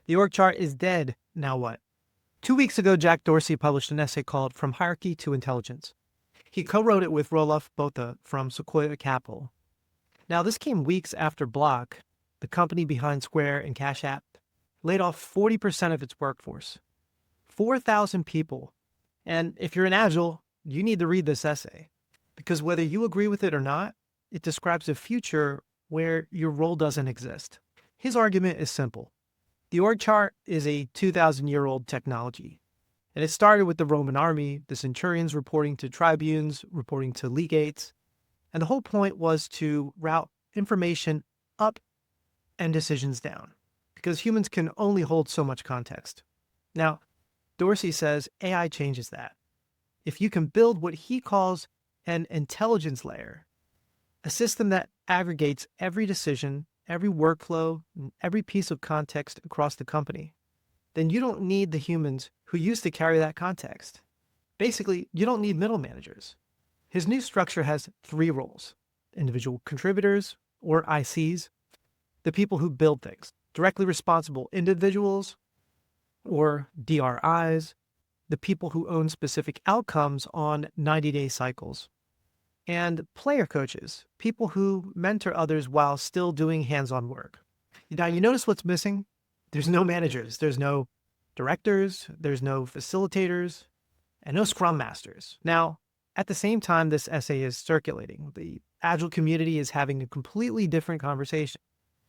The org chart is dead. Now what? 2 weeks ago, Jack Dorsey published an essay called From Hierarchy to Intelligence. He co-wrote it with Roelof Botha from Sequoia Capital. Now, this came weeks after Block, the company behind Square and Cash App, laid off 40% of its workforce. 4,000 people. And if you're in Agile, you need to read this essay. Because whether you agree with it or not, it describes a future where your role doesn't exist. His argument is simple. The org chart is a 2,000-year-old technology. And it started with the Roman army, the centurions reporting to tribunes, reporting to legates. And the whole point was to route information up and decisions down, because humans can only hold so much context. Now, Dorsey says AI changes that. If you can build what he calls an intelligence layer, a system that aggregates every decision, every workflow, and every piece of context across the company, then you don't need the humans who used to carry that context. Basically, you don't need middle managers. His new structure has 3 roles: individual contributors, or ICs, the people who build things, directly responsible individuals, or DRIs, the people who own specific outcomes on 90-day cycles, and player coaches, people who mentor others while still doing hands-on work. Now, you notice what's missing? There's no managers, there's no directors, there's no facilitators, and no Scrum Masters. Now, at the same time this essay is circulating, the Agile community is having a completely different conversation.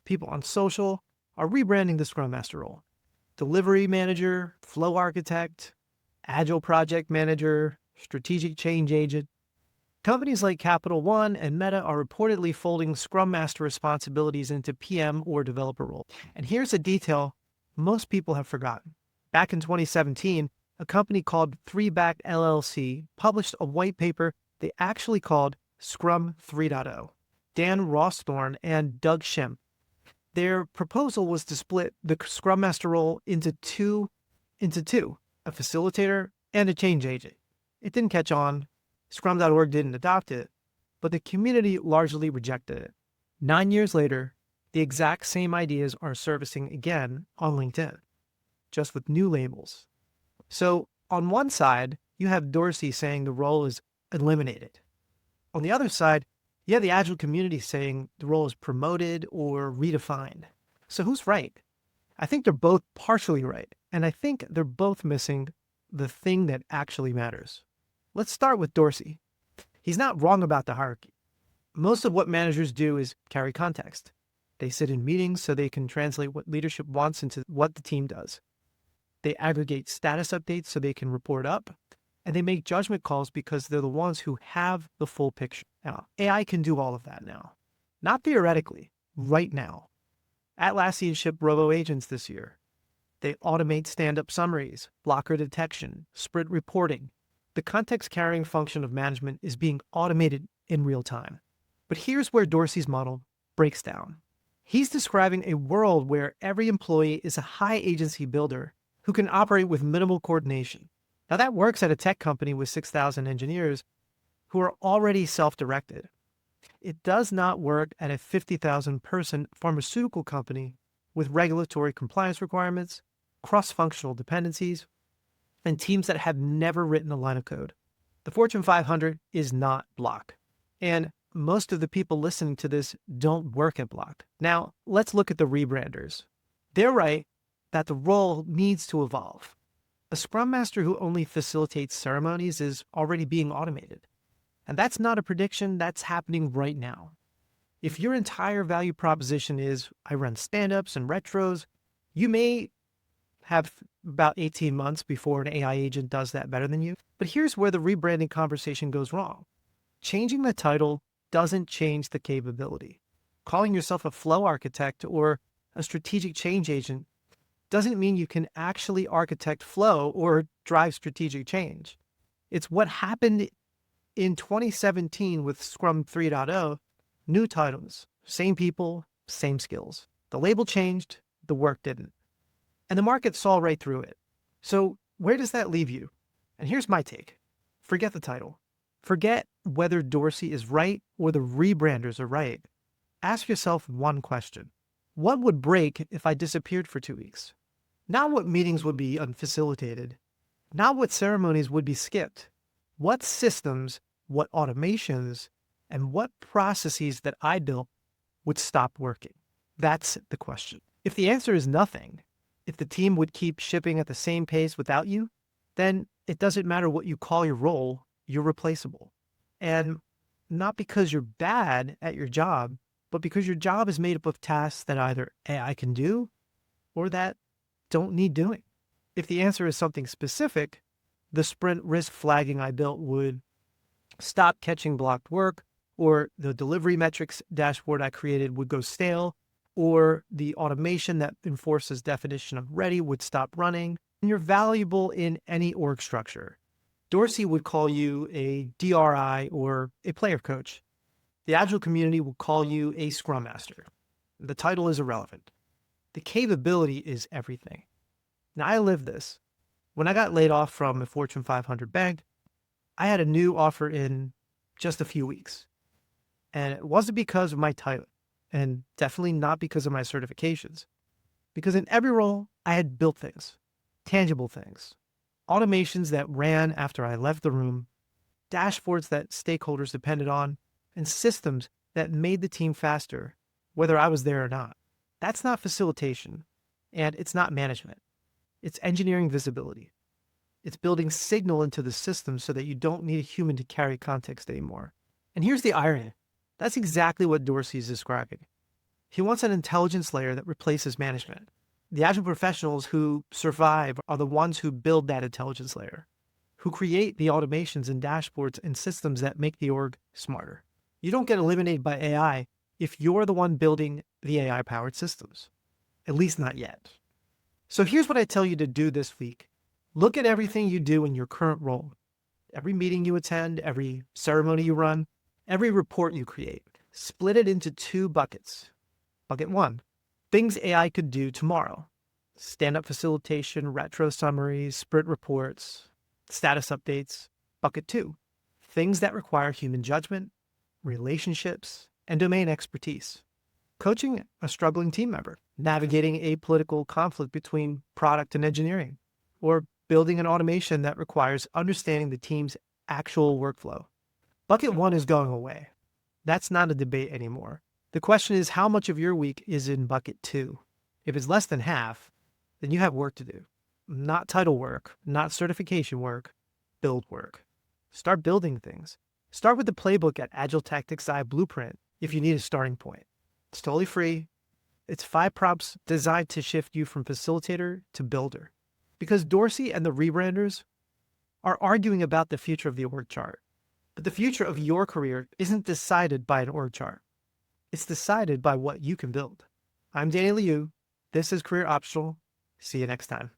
People on social are rebranding the Scrum Master role. Delivery manager, flow architect, Agile project manager, strategic change agent. Companies like Capital One and Meta are reportedly folding Scrum Master responsibilities into PM or developer role. And here's a detail most people have forgotten. Back in 2017, a company called 3Back LLC published a white paper they actually called Scrum 3.0. Dan Rawsthorne and Doug Shim. Their proposal was to split the Scrum Master role into two, a facilitator and a change agent. It didn't catch on. Scrum.org didn't adopt it, but the community largely rejected it. 9 years later, the exact same ideas are surfacing again on LinkedIn, just with new labels. So on one side, you have Dorsey saying the role is eliminated. On the other side, you have the Agile community saying the role is promoted or redefined. So who's right? I think they're both partially right, and I think they're both missing the thing that actually matters. Let's start with Dorsey. He's not wrong about the hierarchy. Most of what managers do is carry context. They sit in meetings so they can translate what leadership wants into what the team does. They aggregate status updates so they can report up, and they make judgment calls because they're the ones who have the full picture. Now, AI can do all of that now. Not theoretically, right now. Atlassian shipped robo-agents this year. They automate stand-up summaries, blocker detection, sprint reporting. The context-carrying function of management is being automated in real time. But here's where Dorsey's model breaks down. He's describing a world where every employee is a high-agency builder who can operate with minimal coordination. Now, that works at a tech company with 6,000 engineers who are already self-directed. It does not work at a 50,000-person pharmaceutical company with regulatory compliance requirements, cross-functional dependencies, and teams that have never written a line of code. The Fortune 500 is not Block. And most of the people listening to this don't work at Block. Now, let's look at the rebranders. They're right that the role needs to evolve. A Scrum Master who only facilitates ceremonies is already being automated. And that's not a prediction, that's happening right now. If your entire value proposition is, I run stand-ups and retros, you may have about 18 months before an AI agent does that better than you. But here's where the rebranding conversation goes wrong. Changing the title doesn't change the capability. Calling yourself a flow architect or a strategic change agent doesn't mean you can actually architect flow or drive strategic change. It's what happened in 2017 with Scrum 3.0, new titles, same people, same skills. The label changed, the work didn't. And the market saw right through it. So where does that leave you? And here's my take. Forget the title. Forget whether Dorsey is right or the rebranders are right. Ask yourself one question. What would break if I disappeared for 2 weeks? Not what meetings would be unfacilitated, not what ceremonies would be skipped. What systems, what automations, and what processes that I built would stop working? That's the question. If the answer is nothing, if the team would keep shipping at the same pace without you, then it doesn't matter what you call your role, you're replaceable. And not because you're bad at your job, but because your job is made up of tasks that either AI can do or that don't need doing. If the answer is something specific, the sprint risk flagging I built would stop catching blocked work, or the delivery metrics dashboard I created would go stale, or the automation that enforces definition of ready would stop running. And you're valuable in any org structure. Dorsey would call you a DRI or a player coach. The Agile community will call you a Scrum Master. The title is irrelevant. The capability is everything. Now, I live this. When I got laid off from a Fortune 500 bank, I had a new offer in just a few weeks. And it wasn't because of my title, and definitely not because of my certifications. Because in every role, I had built things, tangible things, automations that ran after I left the room, dashboards that stakeholders depended on, and systems that made the team faster, whether I was there or not. That's not facilitation, and it's not management. It's engineering visibility. It's building signal into the system so that you don't need a human to carry context anymore. And here's the irony. That's exactly what Dorsey is describing. He wants an intelligence layer that replaces management. The Agile professionals who survive are the ones who build that intelligence layer, who create the automations and dashboards and systems that make the org smarter. You don't get eliminated by AI if you're the one building the AI-powered systems. At least not yet. So here's what I tell you to do this week. Look at everything you do in your current role. Every meeting you attend, every ceremony you run, every report you create. Split it into 2 buckets. Bucket 1, things AI could do tomorrow. Stand-up facilitation, retro summaries, sprint reports, status updates. Bucket 2, things that require human judgment, relationships, and domain expertise. Coaching a struggling team member, navigating a political conflict between product and engineering, or building an automation that requires understanding the team's actual workflow. Bucket 1 is going away. That's not a debate anymore. The question is, how much of your week is in bucket 2? If it's less than half, then you have work to do. Not title work, not certification work, build work. Start building things. Start with the playbook at Agile Tactics I Blueprint if you need a starting point. It's totally free. It's 5 prompts designed to shift you from facilitator to builder. Because Dorsey and the rebranders are arguing about the future of the org chart. But the future of your career isn't decided by an org chart. It's decided by what you can build. I'm Danny Liu. This is Career Optional. See you next time.